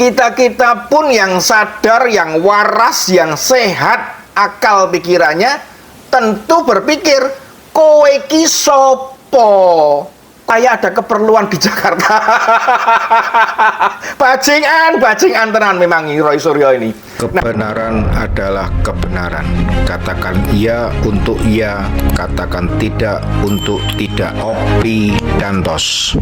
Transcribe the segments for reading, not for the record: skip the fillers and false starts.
Kita-kita pun yang sadar, yang waras, yang sehat akal pikirannya, tentu berpikir, kowe ki sopo? Kayak ada keperluan di Jakarta. bajingan tenan memang Roy Suryo ini. Kebenaran adalah kebenaran. Katakan iya untuk iya, katakan tidak untuk tidak. Opi Dantos.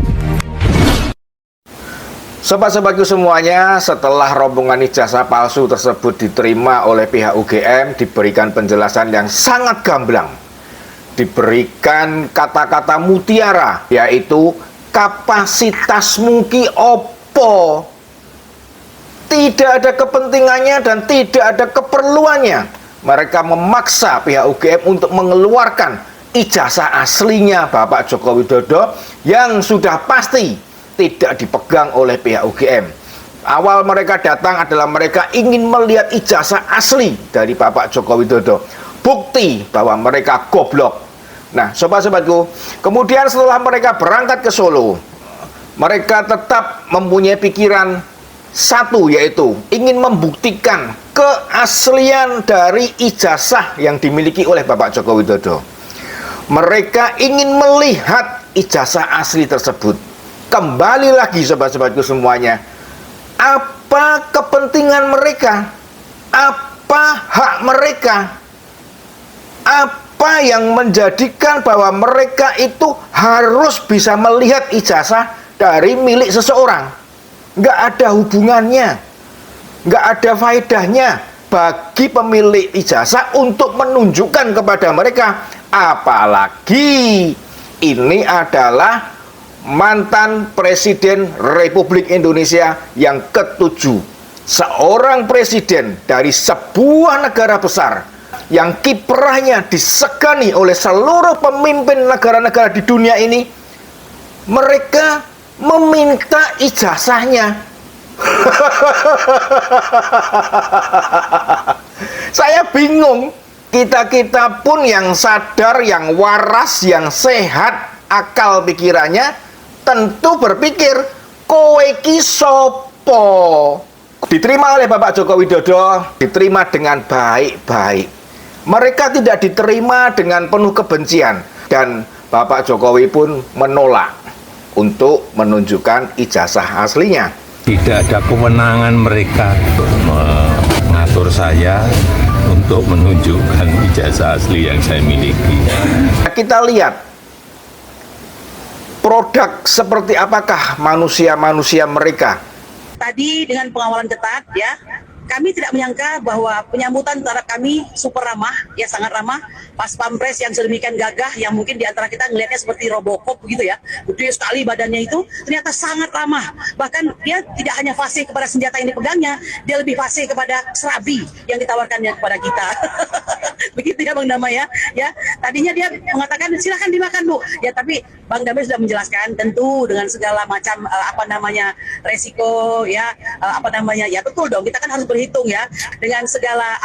Sobat-sobatku semuanya, setelah rombongan ijazah palsu tersebut diterima oleh pihak UGM, diberikan penjelasan yang sangat gamblang. Diberikan kata-kata mutiara, yaitu kapasitasmu ki opo. Tidak ada kepentingannya dan tidak ada keperluannya. Mereka memaksa pihak UGM untuk mengeluarkan ijazah aslinya Bapak Joko Widodo yang sudah pasti tidak dipegang oleh pihak UGM. Awal mereka datang adalah mereka ingin melihat ijazah asli dari Bapak Joko Widodo. Bukti bahwa mereka goblok. Nah, sobat-sobatku, kemudian setelah mereka berangkat ke Solo, mereka tetap mempunyai pikiran satu, yaitu ingin membuktikan keaslian dari ijazah yang dimiliki oleh Bapak Joko Widodo. Mereka ingin melihat ijazah asli tersebut. Kembali lagi sobat-sobatku semuanya, apa kepentingan mereka? Apa hak mereka? Apa yang menjadikan bahwa mereka itu harus bisa melihat ijazah dari milik seseorang? Nggak ada hubungannya, nggak ada faedahnya bagi pemilik ijazah untuk menunjukkan kepada mereka. Apalagi ini adalah mantan Presiden Republik Indonesia yang ke-7. Seorang presiden dari sebuah negara besar yang kiprahnya disegani oleh seluruh pemimpin negara-negara di dunia ini. Mereka meminta ijazahnya. Saya bingung. Kita-kita pun yang sadar, yang waras, yang sehat akal pikirannya, tentu berpikir, kowe ki sopo? Diterima oleh Bapak Joko Widodo, diterima dengan baik-baik. Mereka tidak diterima dengan penuh kebencian, dan Bapak Jokowi pun menolak untuk menunjukkan ijazah aslinya. Tidak ada kewenangan mereka mengatur saya untuk menunjukkan ijazah asli yang saya miliki. Kita lihat produk seperti apakah manusia-manusia mereka. Tadi dengan pengawalan ketat, ya, kami tidak menyangka bahwa penyambutan terhadap kami super ramah, ya sangat ramah. Pas Pampres yang sedemikian gagah, yang mungkin diantara kita ngelihatnya seperti Robocop begitu ya, gede sekali badannya itu, ternyata sangat ramah. Bahkan dia tidak hanya fasih kepada senjata yang dipegangnya, dia lebih fasih kepada serabi yang ditawarkannya kepada kita. Begitu ya Bang Damai ya. Ya, tadinya dia mengatakan silakan dimakan Bu. Ya tapi Bang Damai sudah menjelaskan tentu dengan segala macam resiko ya, ya betul dong, kita kan harus berhitung ya dengan segala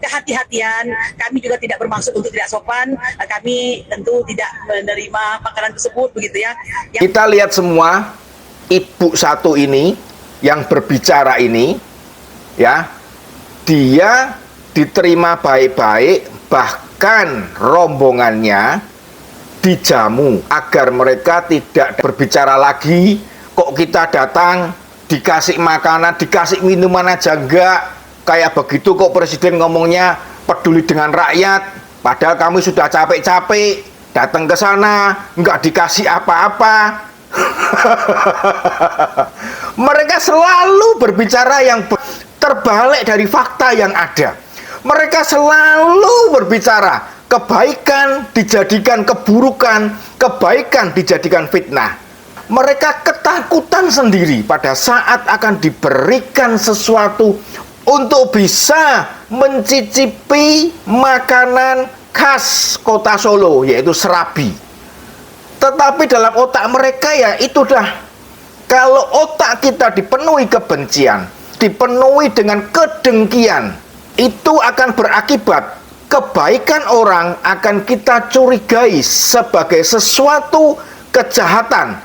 kehati-hatian. Kami juga tidak bermaksud untuk tidak sopan, kami tentu tidak menerima makanan tersebut begitu ya. Kita lihat semua ibu satu ini yang berbicara ini ya, dia diterima baik-baik, bahkan rombongannya dijamu agar mereka tidak berbicara lagi. Kok kita datang dikasih makanan, dikasih minuman aja enggak, kayak begitu kok presiden ngomongnya peduli dengan rakyat, padahal kami sudah capek-capek datang ke sana, enggak dikasih apa-apa. Mereka selalu berbicara yang terbalik dari fakta yang ada. Mereka selalu berbicara kebaikan dijadikan keburukan, kebaikan dijadikan fitnah. Mereka ketakutan sendiri pada saat akan diberikan sesuatu untuk bisa mencicipi makanan khas kota Solo, yaitu serabi. Tetapi dalam otak mereka ya itu dah, kalau otak kita dipenuhi kebencian, dipenuhi dengan kedengkian, itu akan berakibat kebaikan orang akan kita curigai sebagai sesuatu kejahatan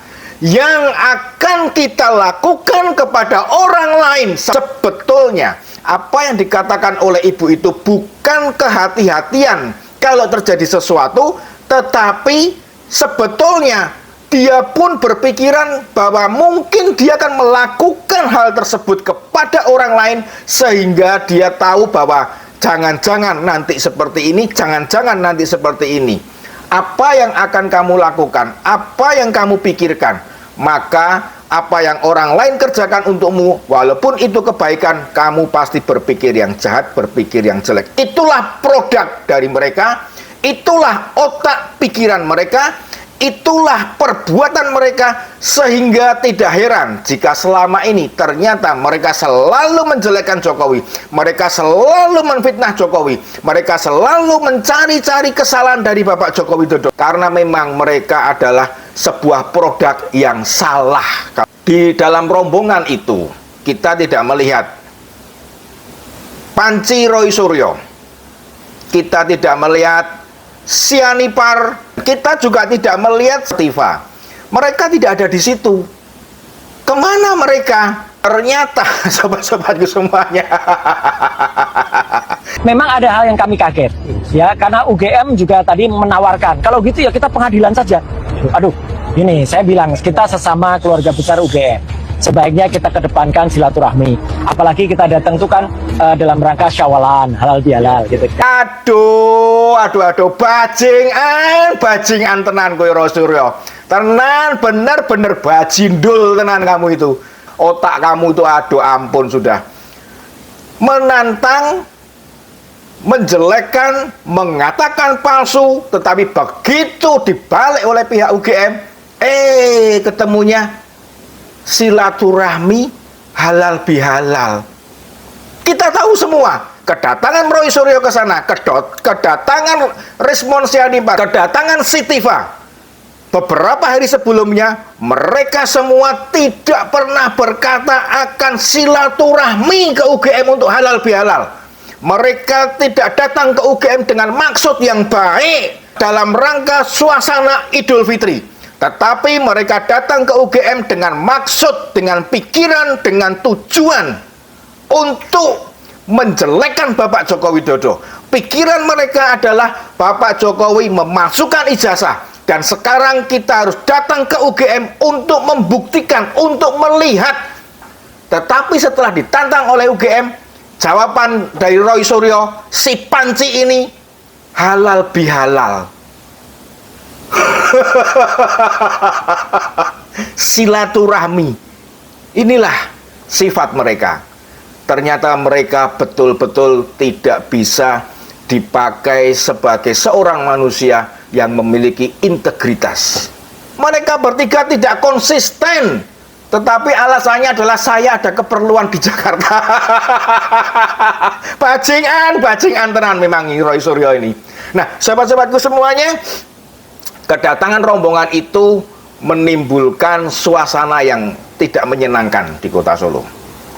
yang akan kita lakukan kepada orang lain. Sebetulnya apa yang dikatakan oleh ibu itu bukan kehati-hatian kalau terjadi sesuatu, tetapi sebetulnya dia pun berpikiran bahwa mungkin dia akan melakukan hal tersebut kepada orang lain, sehingga dia tahu bahwa jangan-jangan nanti seperti ini, jangan-jangan nanti seperti ini. Apa yang akan kamu lakukan? Apa yang kamu pikirkan? Maka apa yang orang lain kerjakan untukmu, walaupun itu kebaikan, kamu pasti berpikir yang jahat, berpikir yang jelek. Itulah produk dari mereka, itulah otak pikiran mereka, itulah perbuatan mereka, sehingga tidak heran jika selama ini ternyata mereka selalu menjelekkan Jokowi, mereka selalu menfitnah Jokowi, mereka selalu mencari-cari kesalahan dari Bapak Joko Widodo, karena memang mereka adalah sebuah produk yang salah. Di dalam rombongan itu kita tidak melihat Panci Roy Suryo, kita tidak melihat Sianipar, kita juga tidak melihat Stiva. Mereka tidak ada di situ. Kemana mereka? Ternyata sobat-sobatku semuanya. Memang ada hal yang kami kaget, ya, karena UGM juga tadi menawarkan, kalau gitu ya kita pengadilan saja. Aduh, ini saya bilang, kita sesama keluarga besar UGM, sebaiknya kita kedepankan silaturahmi. Apalagi kita datang tuh kan dalam rangka syawalan, halal bihalal gitu. Aduh, bajingan tenan kowe Rosuryo. Tenan, bener-bener bajindul tenan kamu itu. Otak kamu itu, aduh ampun sudah. Menantang, menjelekkan, mengatakan palsu, tetapi begitu dibalik oleh pihak UGM, ketemunya silaturahmi halal bihalal. Kita tahu semua, kedatangan Roy Suryo ke sana, kedatangan Rismon Sianipar, kedatangan Stiva, beberapa hari sebelumnya mereka semua tidak pernah berkata akan silaturahmi ke UGM untuk halal bihalal. Mereka tidak datang ke UGM dengan maksud yang baik dalam rangka suasana Idul Fitri, tetapi mereka datang ke UGM dengan maksud, dengan pikiran, dengan tujuan untuk menjelekkan Bapak Joko Widodo. Pikiran mereka adalah Bapak Jokowi memasukkan ijazah, dan sekarang kita harus datang ke UGM untuk membuktikan, untuk melihat. Tetapi setelah ditantang oleh UGM, jawaban dari Roy Suryo, si Panci ini halal bihalal. Silaturahmi. Inilah sifat mereka. Ternyata mereka betul-betul tidak bisa dipakai sebagai seorang manusia yang memiliki integritas. Mereka bertiga tidak konsisten, tetapi alasannya adalah saya ada keperluan di Jakarta. bajingan tenan memang Roy Suryo ini. Nah, sahabat-sahabatku semuanya, kedatangan rombongan itu menimbulkan suasana yang tidak menyenangkan di kota Solo.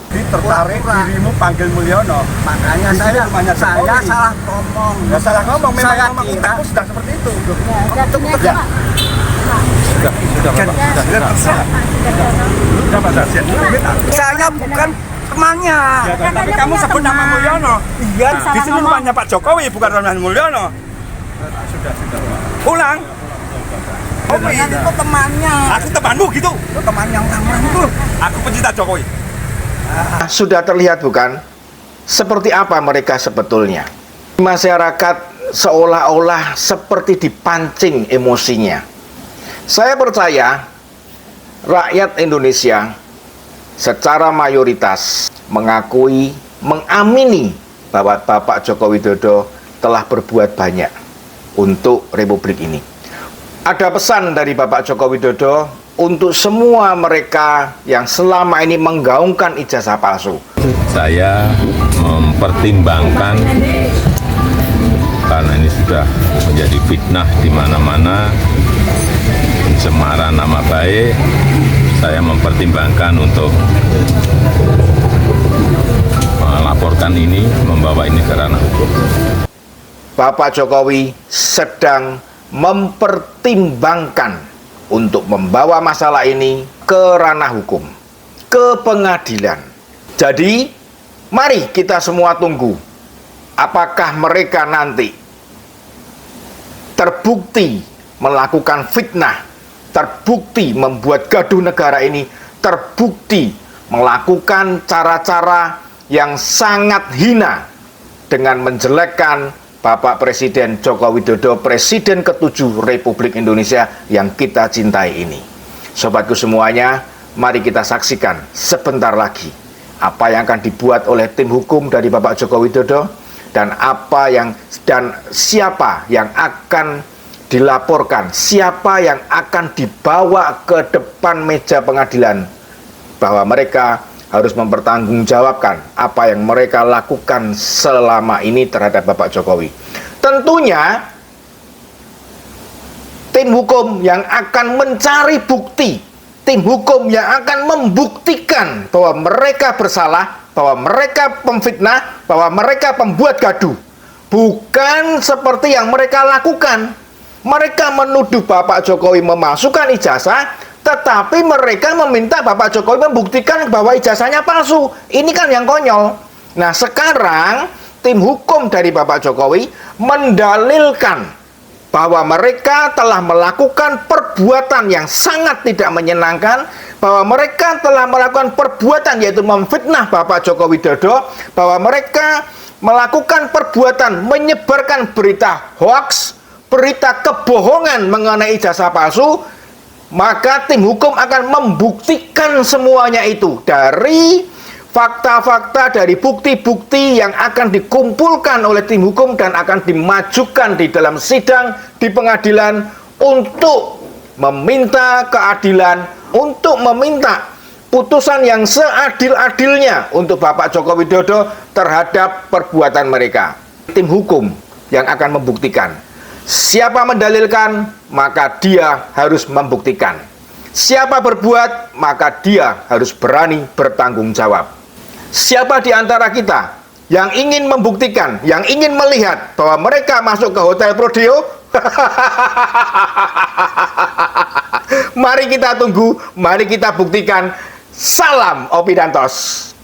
Tertarik dirimu panggil Mulyono, makanya saya salah ngomong. Ya salah ngomong, memang Saya ngomong kira- aku sudah seperti itu. Sudah Saya bukan temannya. Tapi kamu sebut nama Mulyono. Iya, Di sini rumahnya Pak Jokowi, bukan rumahnya Mulyono. Sudah. Pulang. Oh, itu temannya. Aku temanmu gitu. Itu teman yang aman itu. Aku pencinta Jokowi. Sudah terlihat bukan seperti apa mereka sebetulnya. Masyarakat seolah-olah seperti dipancing emosinya. Saya percaya rakyat Indonesia secara mayoritas mengakui, mengamini bahwa Bapak Joko Widodo telah berbuat banyak untuk Republik ini. Ada pesan dari Bapak Joko Widodo untuk semua mereka yang selama ini menggaungkan ijazah palsu. Saya mempertimbangkan, karena ini sudah menjadi fitnah di mana-mana, pencemaran nama baik, saya mempertimbangkan untuk melaporkan ini, membawa ini ke ranah hukum. Bapak Jokowi sedang mempertimbangkan untuk membawa masalah ini ke ranah hukum, ke pengadilan. Jadi, mari kita semua tunggu apakah mereka nanti terbukti melakukan fitnah, terbukti membuat gaduh negara ini, terbukti melakukan cara-cara yang sangat hina dengan menjelekkan Bapak Presiden Joko Widodo, Presiden ke-7 Republik Indonesia yang kita cintai ini. Sobatku semuanya, mari kita saksikan sebentar lagi apa yang akan dibuat oleh tim hukum dari Bapak Joko Widodo dan siapa yang akan dilaporkan, siapa yang akan dibawa ke depan meja pengadilan, bahwa mereka harus mempertanggungjawabkan apa yang mereka lakukan selama ini terhadap Bapak Jokowi. Tentunya tim hukum yang akan mencari bukti, tim hukum yang akan membuktikan bahwa mereka bersalah, bahwa mereka pemfitnah, bahwa mereka pembuat gaduh. Bukan seperti yang mereka lakukan. Mereka menuduh Bapak Jokowi memasukkan ijazah, tetapi mereka meminta Bapak Jokowi membuktikan bahwa ijazahnya palsu. Ini kan yang konyol. Nah, sekarang tim hukum dari Bapak Jokowi mendalilkan bahwa mereka telah melakukan perbuatan yang sangat tidak menyenangkan, bahwa mereka telah melakukan perbuatan yaitu memfitnah Bapak Joko Widodo, bahwa mereka melakukan perbuatan menyebarkan berita hoaks, berita kebohongan mengenai ijazah palsu. Maka tim hukum akan membuktikan semuanya itu dari fakta-fakta, dari bukti-bukti yang akan dikumpulkan oleh tim hukum dan akan dimajukan di dalam sidang di pengadilan untuk meminta keadilan, untuk meminta putusan yang seadil-adilnya untuk Bapak Joko Widodo terhadap perbuatan mereka. Tim hukum yang akan membuktikan. Siapa mendalilkan, maka dia harus membuktikan. Siapa berbuat, maka dia harus berani bertanggung jawab. Siapa di antara kita yang ingin membuktikan, yang ingin melihat bahwa mereka masuk ke Hotel Prodeo? Mari kita tunggu, mari kita buktikan. Salam Opidantos.